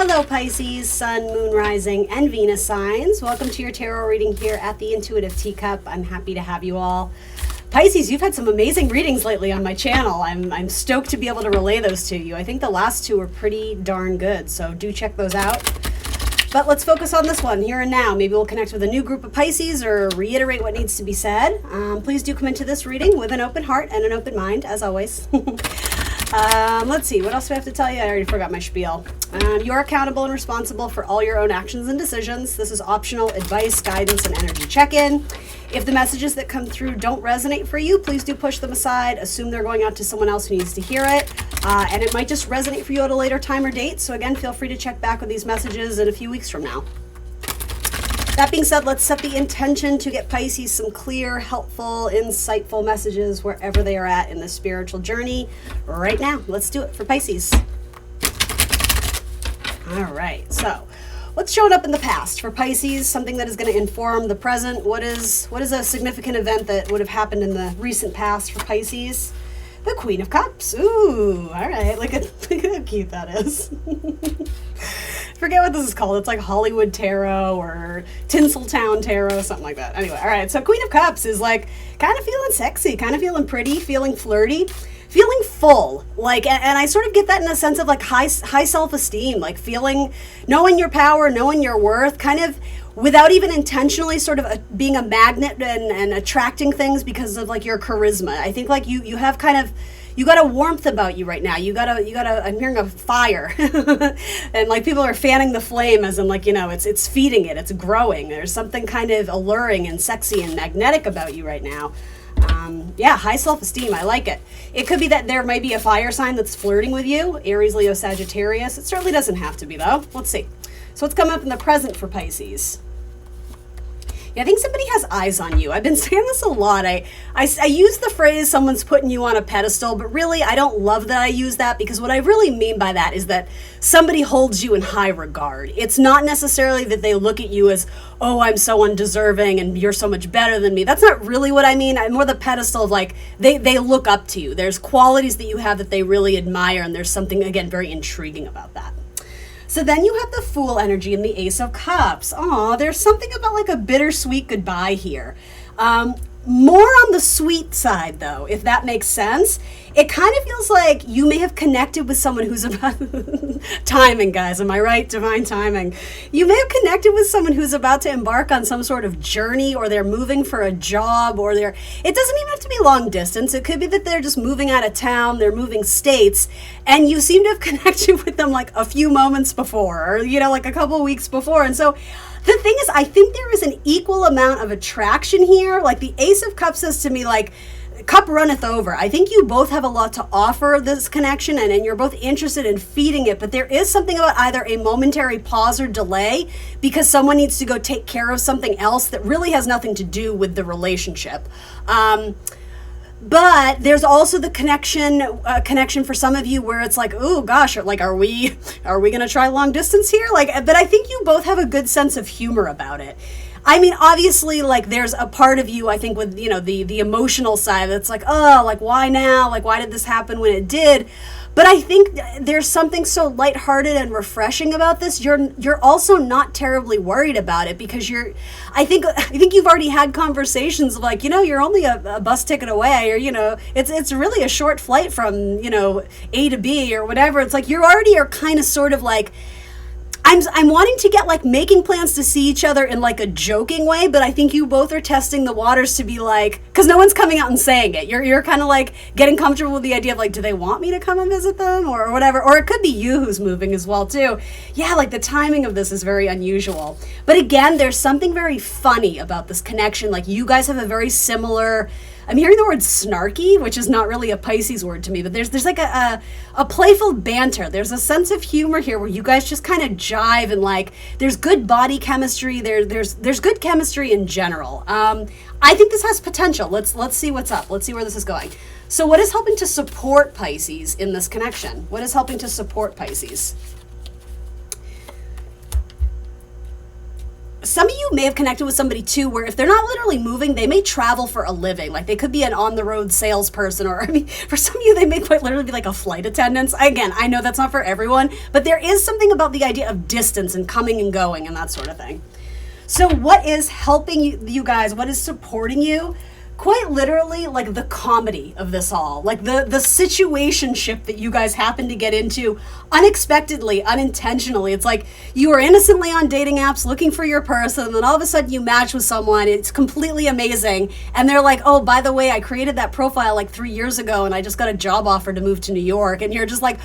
Hello Pisces, Sun, Moon, Rising, and Venus signs. Welcome to your tarot reading here at the Intuitive Teacup. I'm happy to have you all. Pisces, you've had some amazing readings lately on my channel. I'm stoked to be able to relay those to you. I think the last two were pretty darn good, so do check those out. But let's focus on this one here and now. Maybe we'll connect with a new group of Pisces or reiterate what needs to be said. Please do come into this reading with an open heart and an open mind, as always. Let's see, what else do I have to tell you? I already forgot my spiel. You are accountable and responsible for all your own actions and decisions. This is optional advice, guidance, and energy check-in. If the messages that come through don't resonate for you, please do push them aside. Assume they're going out to someone else who needs to hear it. And it might just resonate for you at a later time or date. So again, feel free to check back with these messages in a few weeks from now. That being said, let's set the intention to get Pisces some clear, helpful, insightful messages wherever they are at in the spiritual journey right now. Let's do it for Pisces. All right, so what's showing up in the past for Pisces? Something that is going to inform the present. What is a significant event that would have happened in the recent past for Pisces? The Queen of Cups. Ooh, all right, look at how cute that is. Forget what this is called. It's like Hollywood Tarot or Tinseltown Tarot, something like that. Anyway, all right, so Queen of Cups is like kind of feeling sexy, kind of feeling pretty, feeling flirty, feeling full. Like, and I sort of get that in a sense of like high self-esteem, like knowing your power, knowing your worth, kind of without even intentionally sort of being a magnet and attracting things because of like your charisma. I think like you have kind of, you got a warmth about you right now. You got a, I'm hearing a fire and like people are fanning the flame as in like, you know, it's feeding it, it's growing. There's something kind of alluring and sexy and magnetic about you right now. Yeah, high self-esteem. I like it. It could be that there might be a fire sign that's flirting with you. Aries, Leo, Sagittarius. It certainly doesn't have to be though. Let's see. So what's coming up in the present for Pisces? Yeah, I think somebody has eyes on you. I've been saying this a lot. I use the phrase someone's putting you on a pedestal, but really I don't love that I use that because what I really mean by that is that somebody holds you in high regard. It's not necessarily that they look at you as, oh, I'm so undeserving and you're so much better than me. That's not really what I mean. I'm more the pedestal of like, they look up to you. There's qualities that you have that they really admire, and there's something, again, very intriguing about that. So then you have the Fool energy and the Ace of Cups. Aw, there's something about like a bittersweet goodbye here. More on the sweet side though, if that makes sense. It kind of feels like you may have connected with someone who's about timing, guys, am I right? Divine timing. You may have connected with someone who's about to embark on some sort of journey, or they're moving for a job, or it doesn't even have to be long distance. It could be that they're just moving out of town, they're moving states, and you seem to have connected with them like a few moments before, or, you know, like a couple of weeks before. And so the thing is, I think there is an equal amount of attraction here. Like the Ace of Cups says to me, like, cup runneth over. I think you both have a lot to offer this connection, and you're both interested in feeding it, but there is something about either a momentary pause or delay because someone needs to go take care of something else that really has nothing to do with the relationship. But there's also the connection for some of you where it's like, oh gosh, like, are we going to try long distance here? Like, but I think you both have a good sense of humor about it. I mean, obviously, like, there's a part of you, I think, with, you know, the emotional side that's like, oh, like, why now? Like, why did this happen when it did? But I think there's something so lighthearted and refreshing about this. You're also not terribly worried about it because I think you've already had conversations of like, you know, you're only a bus ticket away, or, you know, it's really a short flight from, you know, A to B or whatever. It's like you already are kind of sort of like, I'm wanting to get like making plans to see each other in like a joking way, but I think you both are testing the waters to be like, because no one's coming out and saying it. You're kind of like getting comfortable with the idea of like, do they want me to come and visit them or whatever? Or it could be you who's moving as well too. Yeah, like the timing of this is very unusual. But again, there's something very funny about this connection. Like you guys have a very similar, I'm hearing the word snarky, which is not really a Pisces word to me, but there's like a playful banter. There's a sense of humor here where you guys just kind of jive, and like there's good body chemistry. There's good chemistry in general. I think this has potential. Let's see what's up. Let's see where this is going. So what is helping to support Pisces in this connection? What is helping to support Pisces? some of you may have connected with somebody too, where if they're not literally moving, they may travel for a living. Like they could be an on-the-road salesperson, or I mean, for some of you, they may quite literally be like a flight attendant. Again, I know that's not for everyone, but there is something about the idea of distance and coming and going and that sort of thing. So what is helping you guys? What is supporting you? Quite literally, like the comedy of this all, like the situationship that you guys happen to get into unexpectedly, unintentionally. It's like you are innocently on dating apps looking for your person, and then all of a sudden you match with someone. It's completely amazing, and they're like, oh, by the way, I created that profile like 3 years ago, and I just got a job offer to move to New York, and you're just like,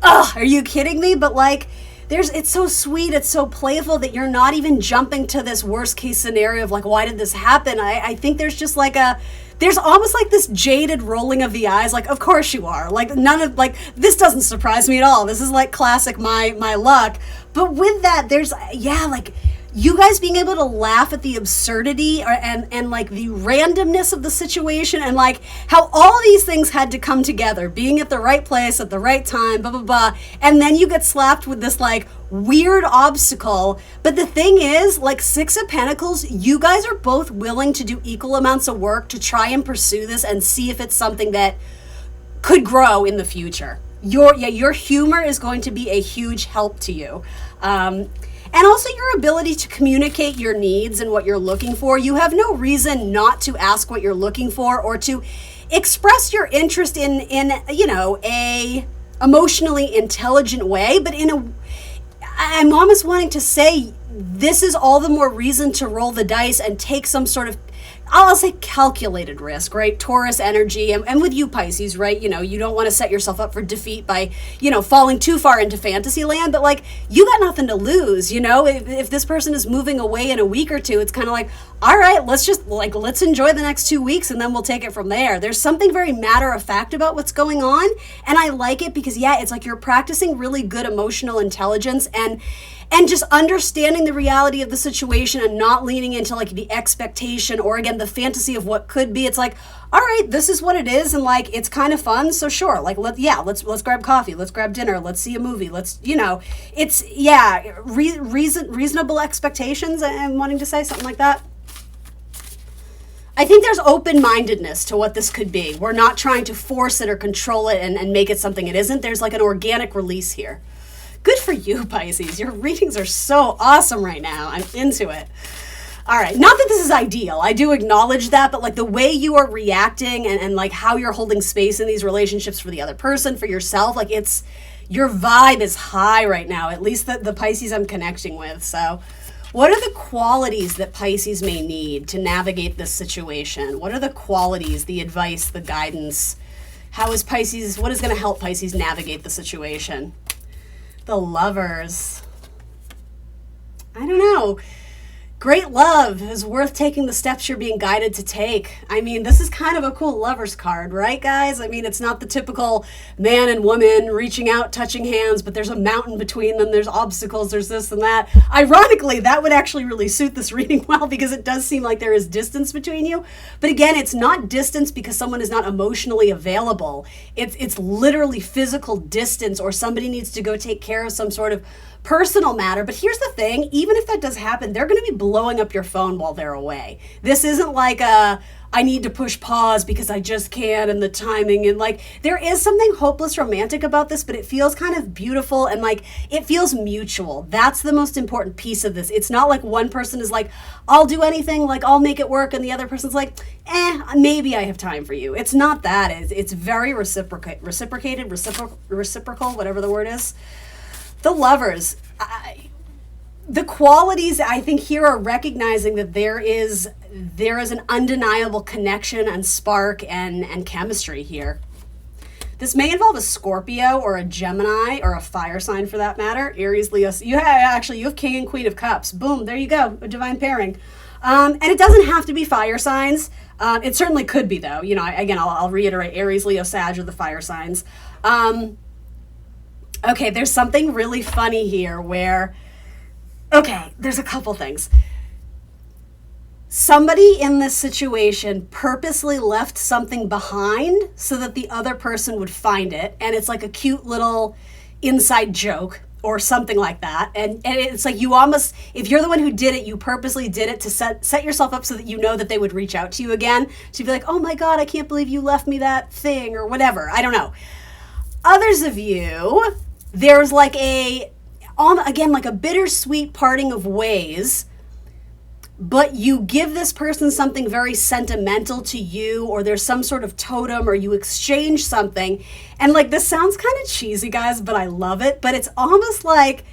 ugh, are you kidding me? But like, it's so sweet, it's so playful that you're not even jumping to this worst case scenario of like, why did this happen? I think there's just like there's almost like this jaded rolling of the eyes, like, of course you are. Like this doesn't surprise me at all. This is like classic my luck. But with that, there's, like, you guys being able to laugh at the absurdity and like the randomness of the situation, and like how all these things had to come together, being at the right place at the right time, blah, blah, blah. And then you get slapped with this like weird obstacle. But the thing is, like Six of Pentacles, you guys are both willing to do equal amounts of work to try and pursue this and see if it's something that could grow in the future. Your humor is going to be a huge help to you. And also your ability to communicate your needs and what you're looking for. You have no reason not to ask what you're looking for, or to express your interest in a emotionally intelligent way, but I'm almost wanting to say this is all the more reason to roll the dice and take some sort of, I'll say, calculated risk, right? Taurus energy. And with you, Pisces, right? You don't want to set yourself up for defeat by, falling too far into fantasy land, but like, you got nothing to lose, If this person is moving away in a week or two, it's kind of like, all right, let's enjoy the next 2 weeks and then we'll take it from there. There's something very matter of fact about what's going on. And I like it because, it's like you're practicing really good emotional intelligence and just understanding the reality of the situation and not leaning into like the expectation or, again, the fantasy of what could be. It's like, all right, this is what it is, and like it's kind of fun, so sure, like let's grab coffee, let's grab dinner, let's see a movie, it's reasonable expectations. I'm wanting to say something like that. I think there's open-mindedness to what this could be. We're not trying to force it or control it and make it something it isn't. There's like an organic release here. Good for you, Pisces. Your readings are so awesome right now. I'm into it. All right. Not that this is ideal. I do acknowledge that, but like the way you are reacting and like how you're holding space in these relationships for the other person, for yourself, like your vibe is high right now, at least the Pisces I'm connecting with. So what are the qualities that Pisces may need to navigate this situation? What are the qualities, the advice, the guidance? What is going to help Pisces navigate the situation? The Lovers. I don't know. Great love is worth taking the steps you're being guided to take. I mean, this is kind of a cool Lovers card, right, guys? I mean, it's not the typical man and woman reaching out, touching hands, but there's a mountain between them, there's obstacles, there's this and that. Ironically, that would actually really suit this reading well, because it does seem like there is distance between you. But again, it's not distance because someone is not emotionally available. It's literally physical distance, or somebody needs to go take care of some sort of personal matter. But here's the thing, even if that does happen, they're going to be blowing up your phone while they're away. This isn't like I need to push pause because I just can't, and the timing, and like there is something hopeless romantic about this, but it feels kind of beautiful, and like it feels mutual. That's the most important piece of this. It's not like one person is like, I'll do anything, like I'll make it work, and the other person's like, maybe I have time for you. It's not that. It's very reciprocated, reciprocal, whatever the word is. The Lovers, the qualities I think here are recognizing that there is an undeniable connection and spark and chemistry here. This may involve a Scorpio or a Gemini or a fire sign for that matter. Aries, Leo. You have King and Queen of Cups. Boom, there you go, a divine pairing. And it doesn't have to be fire signs. It certainly could be though. I'll reiterate, Aries, Leo, Sag are the fire signs. Okay, there's something really funny here where, there's a couple things. Somebody in this situation purposely left something behind so that the other person would find it, and it's like a cute little inside joke. or something like that. And it's like you almost, if you're the one who did it, you purposely did it to set yourself up so that you know that they would reach out to you again. To be like, oh my God, I can't believe you left me that thing or whatever. I don't know. Others of you, there's like again, like a bittersweet parting of ways, but you give this person something very sentimental to you, or there's some sort of totem, or you exchange something. And like, this sounds kind of cheesy, guys, but I love it. But it's almost like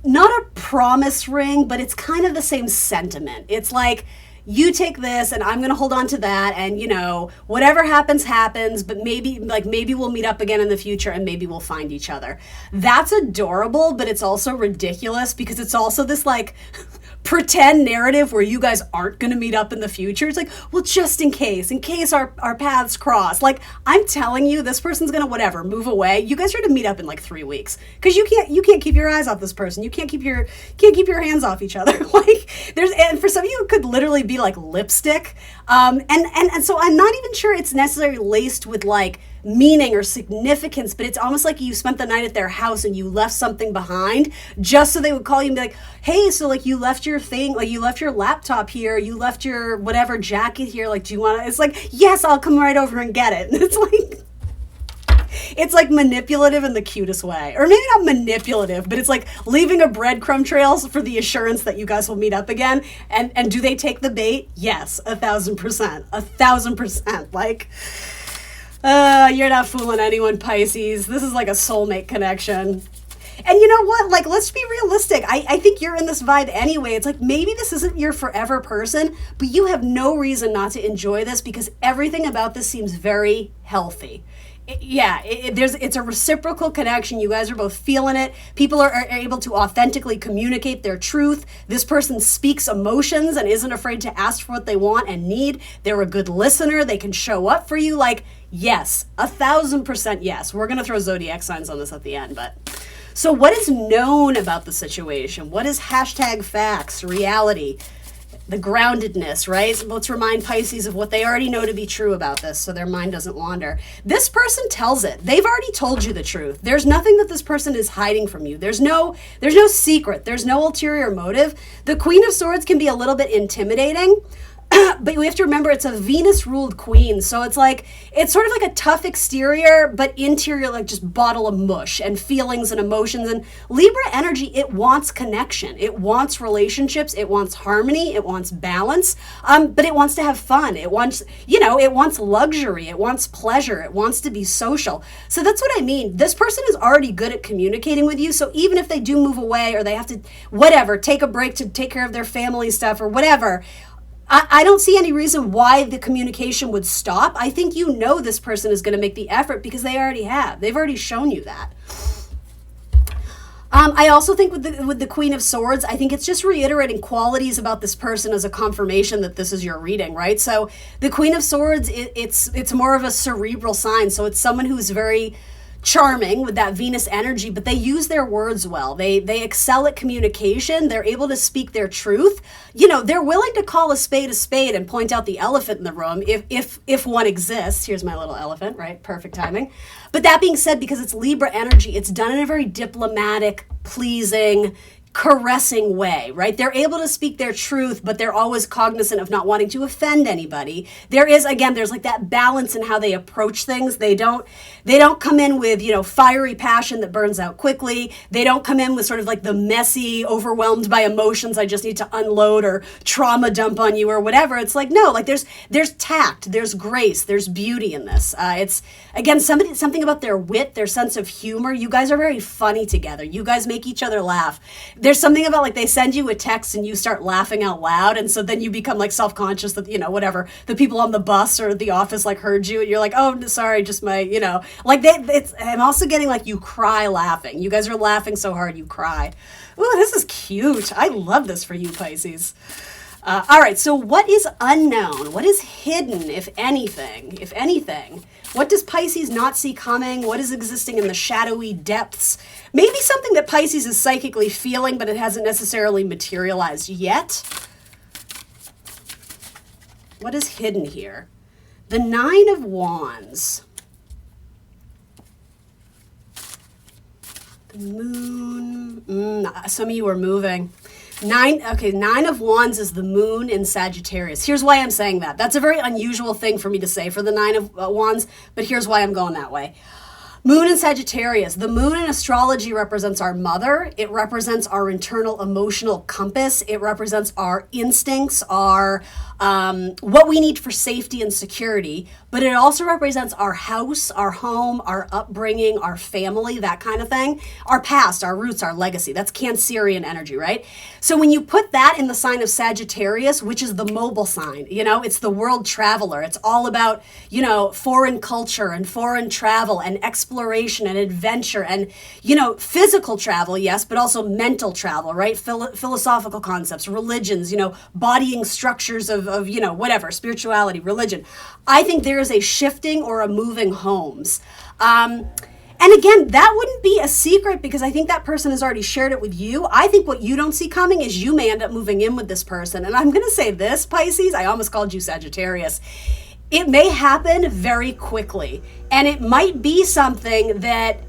not a promise ring, but it's kind of the same sentiment. It's like, you take this and I'm going to hold on to that, and you know, whatever happens happens, but maybe we'll meet up again in the future and maybe we'll find each other. That's adorable, but it's also ridiculous because it's also this like pretend narrative where you guys aren't going to meet up in the future. It's like, well, just in case our paths cross. Like, I'm telling you, this person's going to whatever, move away. You guys are to meet up in like 3 weeks because you can't keep your eyes off this person. You can't keep your hands off each other. Like, and for some of you, it could literally be like lipstick. And so I'm not even sure it's necessarily laced with like meaning or significance, but it's almost like you spent the night at their house and you left something behind just so they would call you and be like, hey, so like you left your thing, like you left your laptop here, you left your whatever jacket here, like do you want to, it's like, yes, I'll come right over and get it. And it's like manipulative in the cutest way, or maybe not manipulative, but it's like leaving a breadcrumb trail for the assurance that you guys will meet up again. And do they take the bait? Yes, 1,000%. Like, you're not fooling anyone, Pisces. This is like a soulmate connection. And you know what? Like, let's be realistic. I think you're in this vibe anyway. It's like, maybe this isn't your forever person, but you have no reason not to enjoy this because everything about this seems very healthy. It's a reciprocal connection. You guys are both feeling it. People are able to authentically communicate their truth. This person speaks emotions and isn't afraid to ask for what they want and need. They're a good listener. They can show up for you. Like, yes, 1,000% yes. We're going to throw zodiac signs on this at the end, but... So what is known about the situation? What is #facts, reality, the groundedness, right? So let's remind Pisces of what they already know to be true about this so their mind doesn't wander. This person tells it. They've already told you the truth. There's nothing that this person is hiding from you. There's no secret. There's no ulterior motive. The Queen of Swords can be a little bit intimidating. But we have to remember it's a Venus-ruled queen, so it's sort of like a tough exterior, but interior like just bottle of mush and feelings and emotions. And Libra energy, it wants connection, it wants relationships, it wants harmony, it wants balance, but it wants to have fun. It wants, it wants luxury, it wants pleasure, it wants to be social. So that's what I mean. This person is already good at communicating with you, so even if they do move away or they have to, whatever, take a break to take care of their family stuff or whatever, I don't see any reason why the communication would stop. I think this person is going to make the effort because they already have. They've already shown you that. I also think with the Queen of Swords, I think it's just reiterating qualities about this person as a confirmation that this is your reading, right? So the Queen of Swords, it's more of a cerebral sign. So it's someone who's very charming with that Venus energy, but they use their words well. They excel at communication. They're able to speak their truth. They're willing to call a spade and point out the elephant in the room if one exists. Here's my little elephant, right? Perfect timing. But that being said, because it's Libra energy, it's done in a very diplomatic, pleasing, caressing way, right? They're able to speak their truth, but they're always cognizant of not wanting to offend anybody. There's like that balance in how they approach things. They don't come in with, fiery passion that burns out quickly. They don't come in with sort of like the messy, overwhelmed by emotions, I just need to unload or trauma dump on you or whatever. It's like, no, like there's tact, there's grace, there's beauty in this. It's, again, something about their wit, their sense of humor. You guys are very funny together. You guys make each other laugh. There's something about like they send you a text and you start laughing out loud, and so then you become like self-conscious that whatever the people on the bus or the office like heard you, and you're like, oh, sorry, just my like I'm also getting like you cry laughing. You guys are laughing so hard you cry. Ooh, this is cute. I love this for you, Pisces. All right, so what is unknown? What is hidden, if anything? If anything, what does Pisces not see coming? What is existing in the shadowy depths? Maybe something that Pisces is psychically feeling, but it hasn't necessarily materialized yet. What is hidden here? The Nine of Wands. The moon. Some of you are moving. Nine of Wands is the moon in Sagittarius. Here's why I'm saying that. That's a very unusual thing for me to say for the Nine of Wands, but here's why I'm going that way. Moon in Sagittarius. The moon in astrology represents our mother. It represents our internal emotional compass. It represents our instincts, our what we need for safety and security. But it also represents our house, our home, our upbringing, our family, that kind of thing. Our past, our roots, our legacy. That's Cancerian energy, right? So when you put that in the sign of Sagittarius, which is the mobile sign, it's the world traveler. It's all about, foreign culture and foreign travel and exploration and adventure and, physical travel, yes, but also mental travel, right? Philosophical concepts, religions, bodying structures of whatever, spirituality, religion. I think there is a shifting or a moving homes. And again, that wouldn't be a secret because I think that person has already shared it with you. I think what you don't see coming is you may end up moving in with this person. And I'm going to say this, Pisces, I almost called you Sagittarius. It may happen very quickly. And it might be something that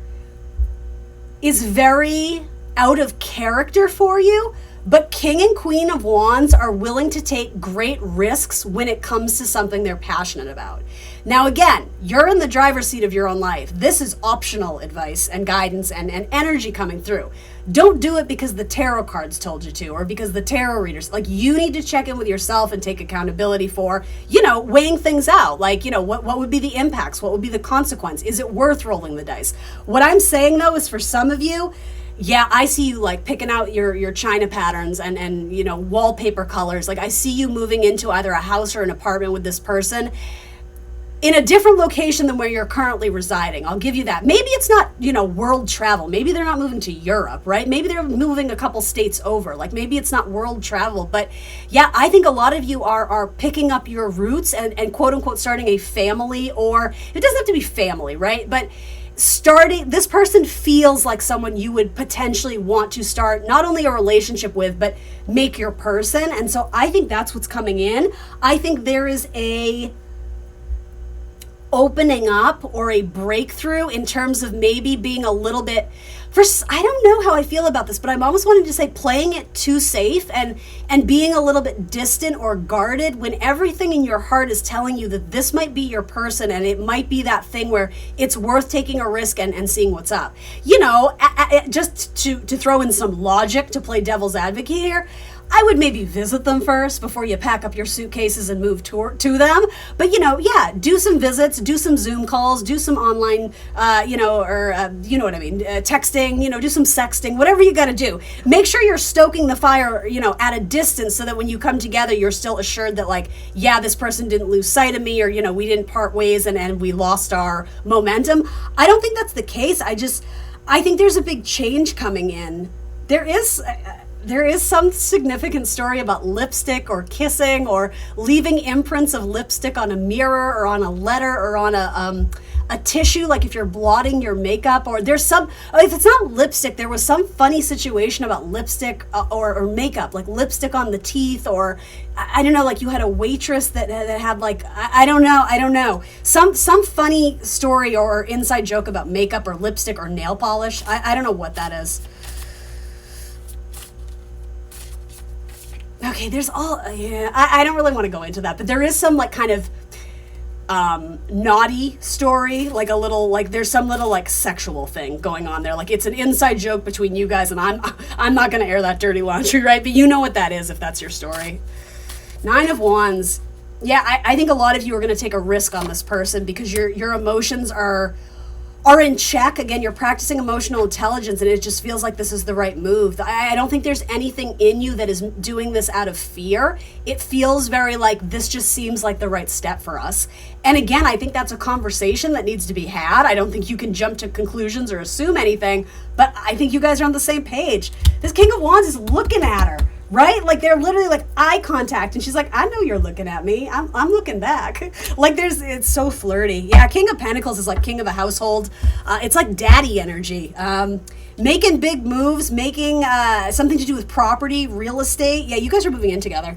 is very out of character for you. But King and Queen of Wands are willing to take great risks when it comes to something they're passionate about. Now, again, you're in the driver's seat of your own life. This is optional advice and guidance and energy coming through. Don't do it because the tarot cards told you to or because the tarot readers. Like, you need to check in with yourself and take accountability for, weighing things out. Like, what would be the impacts? What would be the consequence? Is it worth rolling the dice? What I'm saying, though, is for some of you, yeah, I see you like picking out your china patterns and wallpaper colors. Like, I see you moving into either a house or an apartment with this person in a different location than where you're currently residing. I'll give you that. Maybe it's not, world travel. Maybe they're not moving to Europe, right? Maybe they're moving a couple states over. Like, maybe it's not world travel. But yeah, I think a lot of you are picking up your roots and quote unquote starting a family, or it doesn't have to be family, right? But this person feels like someone you would potentially want to start not only a relationship with, but make your person. And so I think that's what's coming in. I think there is a opening up or a breakthrough in terms of maybe being a little bit, I don't know how I feel about this, but I'm almost wanting to say playing it too safe and being a little bit distant or guarded when everything in your heart is telling you that this might be your person and it might be that thing where it's worth taking a risk and seeing what's up. Just to throw in some logic to play devil's advocate here, I would maybe visit them first before you pack up your suitcases and move to them. But, do some visits, do some Zoom calls, do some online, you know what I mean, texting, do some sexting, whatever you got to do. Make sure you're stoking the fire, at a distance so that when you come together, you're still assured that, this person didn't lose sight of me or, we didn't part ways and we lost our momentum. I don't think that's the case. I think there's a big change coming in. There is some significant story about lipstick or kissing or leaving imprints of lipstick on a mirror or on a letter or on a tissue, like if you're blotting your makeup, or there's if it's not lipstick, there was some funny situation about lipstick or makeup, like lipstick on the teeth, or I don't know, like you had a waitress that had I don't know. Some funny story or inside joke about makeup or lipstick or nail polish. I don't know what that is. Okay, there's I don't really want to go into that, but there is some kind of naughty story, there's some little sexual thing going on there. It's an inside joke between you guys, and I'm not going to air that dirty laundry, right? But you know what that is if that's your story. Nine of Wands. Yeah, I think a lot of you are going to take a risk on this person because your emotions are in check. Again, you're practicing emotional intelligence and it just feels like this is the right move. I don't think there's anything in you that is doing this out of fear. It feels very this just seems like the right step for us. And again, I think that's a conversation that needs to be had. I don't think you can jump to conclusions or assume anything, but I think you guys are on the same page. This King of Wands is looking at her, right? They're literally eye contact, and she's like, I know you're looking at me. I'm looking back. It's so flirty. Yeah, King of Pentacles is king of a household. It's like daddy energy. Making big moves, making something to do with property, real estate. Yeah, you guys are moving in together.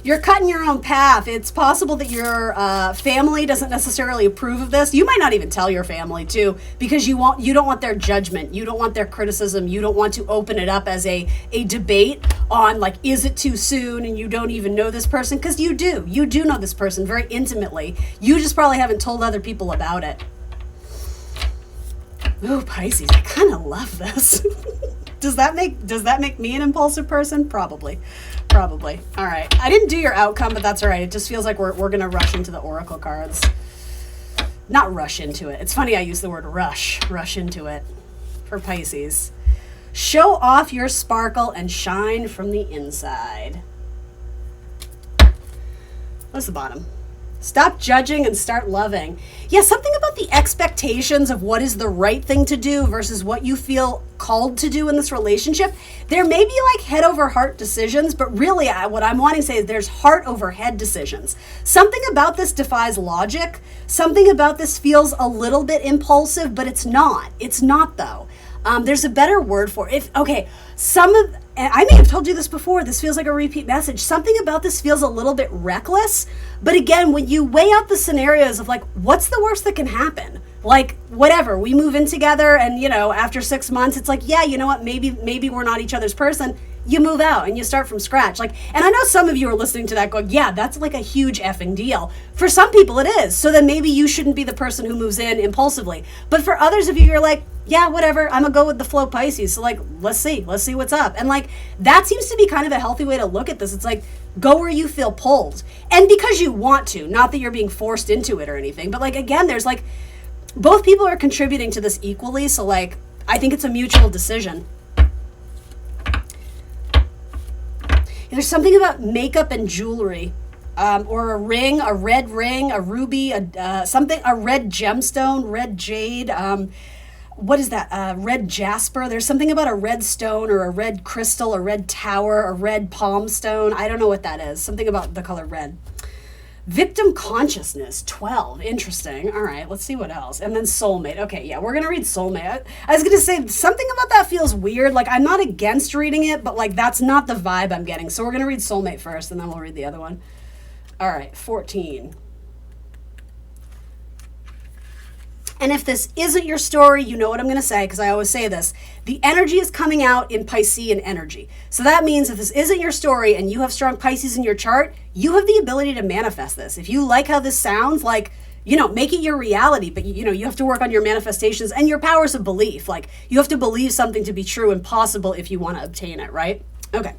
You're cutting your own path. It's possible that your family doesn't necessarily approve of this. You might not even tell your family too, because you don't want their judgment. You don't want their criticism. You don't want to open it up as a debate on like, is it too soon? And you don't even know this person, because you do. You do know this person very intimately. You just probably haven't told other people about it. Ooh, Pisces, I kind of love this. Does that make me an impulsive person? Probably. All right. I didn't do your outcome, but that's all right. It just feels like we're going to rush into the oracle cards. Not rush into it. It's funny I use the word rush into it for Pisces. Show off your sparkle and shine from the inside. What's the bottom? Stop judging and start loving. Yeah, something about the expectations of what is the right thing to do versus what you feel called to do in this relationship. There may be like head over heart decisions, but really what I'm wanting to say is there's heart over head decisions. Something about this defies logic. Something about this feels a little bit impulsive, but it's not. It's not though. There's a better word for it. And I may have told you this before, this feels like a repeat message. Something about this feels a little bit reckless. But again, when you weigh out the scenarios of like, what's the worst that can happen? Like, whatever, we move in together and, after 6 months, it's like, yeah, you know what, maybe we're not each other's person. You move out and you start from scratch. Like, and I know some of you are listening to that going, yeah, that's like a huge effing deal. For some people it is. So then maybe you shouldn't be the person who moves in impulsively. But for others of you, you're like, yeah, whatever, I'm gonna go with the flow Pisces. So like, let's see what's up. And like, that seems to be kind of a healthy way to look at this. It's like, go where you feel pulled. And because you want to, not that you're being forced into it or anything. But like, again, there's like, both people are contributing to this equally. So like, I think it's a mutual decision. There's something about makeup and jewelry, or a ring, a red ring, a ruby, a red gemstone, red jade. What is that? Red jasper. There's something about a red stone or a red crystal, a red tower, a red palm stone. I don't know what that is. Something about the color red. Victim consciousness, 12. Interesting. All right, let's see what else. And then soulmate. Okay, yeah, we're going to read soulmate. I was going to say something about that feels weird. Like, I'm not against reading it, but like that's not the vibe I'm getting. So we're going to read soulmate first, and then we'll read the other one. All right, 14. And if this isn't your story, you know what I'm going to say, because I always say this. The energy is coming out in Piscean energy. So that means if this isn't your story and you have strong Pisces in your chart, you have the ability to manifest this. If you like how this sounds, like, make it your reality, but you have to work on your manifestations and your powers of belief. Like, you have to believe something to be true and possible if you want to obtain it, right? Okay.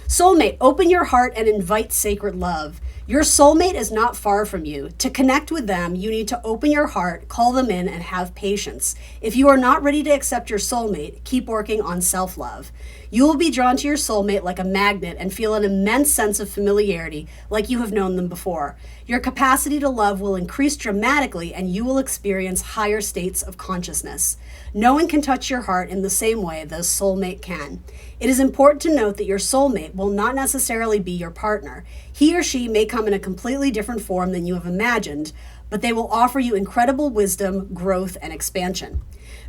Soulmate, open your heart and invite sacred love. Your soulmate is not far from you. To connect with them, you need to open your heart, call them in, and have patience. If you are not ready to accept your soulmate, keep working on self-love. You will be drawn to your soulmate like a magnet and feel an immense sense of familiarity, like you have known them before. Your capacity to love will increase dramatically, and you will experience higher states of consciousness. No one can touch your heart in the same way that a soulmate can. It is important to note that your soulmate will not necessarily be your partner. He or she may come in a completely different form than you have imagined, but they will offer you incredible wisdom, growth, and expansion.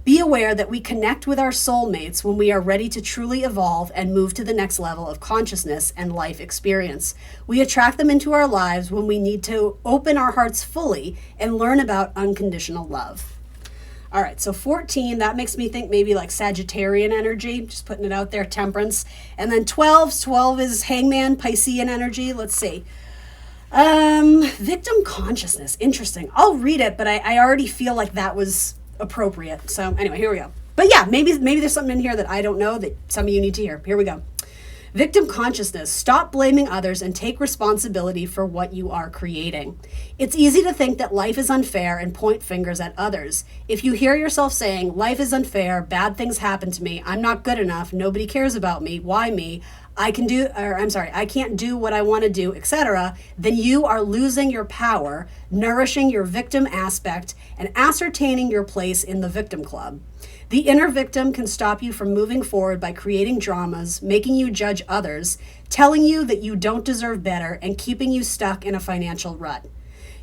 Be aware that we connect with our soulmates when we are ready to truly evolve and move to the next level of consciousness and life experience. We attract them into our lives when we need to open our hearts fully and learn about unconditional love. All right, so 14, that makes me think maybe like Sagittarian energy, just putting it out there, Temperance. And then 12 is Hangman, Piscean energy. Let's see. Victim consciousness, interesting. I'll read it, but I already feel like that was appropriate. So anyway, here we go. But yeah, maybe there's something in here that I don't know that some of you need to hear. Here we go. Victim consciousness. Stop blaming others and take responsibility for what you are creating. It's easy to think that life is unfair and point fingers at others. If you hear yourself saying, life is unfair, bad things happen to me, I'm not good enough, nobody cares about me, why me, I can't do what I want to do, etc., then you are losing your power, nourishing your victim aspect, and ascertaining your place in the victim club. The inner victim can stop you from moving forward by creating dramas, making you judge others, telling you that you don't deserve better, and keeping you stuck in a financial rut.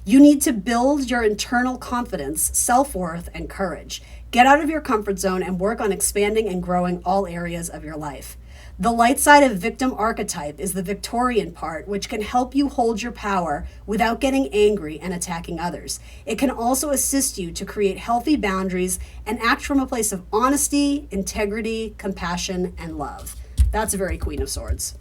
You need to build your internal confidence, self-worth, and courage. Get out of your comfort zone and work on expanding and growing all areas of your life. The light side of victim archetype is the Victorian part, which can help you hold your power without getting angry and attacking others. It can also assist you to create healthy boundaries and act from a place of honesty, integrity, compassion, and love. That's a very Queen of Swords.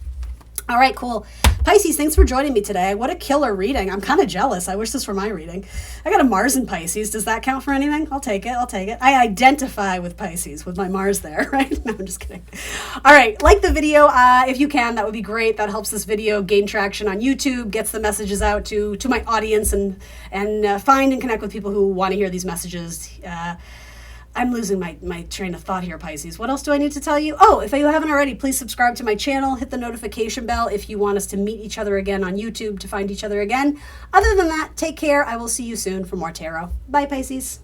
All right, cool. Pisces, thanks for joining me today. What a killer reading. I'm kind of jealous. I wish this were my reading. I got a Mars in Pisces. Does that count for anything? I'll take it. I'll take it. I identify with Pisces, with my Mars there, right? No, I'm just kidding. All right, like the video if you can. That would be great. That helps this video gain traction on YouTube, gets the messages out to my audience, and find and connect with people who want to hear these messages. I'm losing my train of thought here, Pisces. What else do I need to tell you? Oh, if you haven't already, please subscribe to my channel. Hit the notification bell if you want us to meet each other again on YouTube, to find each other again. Other than that, take care. I will see you soon for more tarot. Bye, Pisces.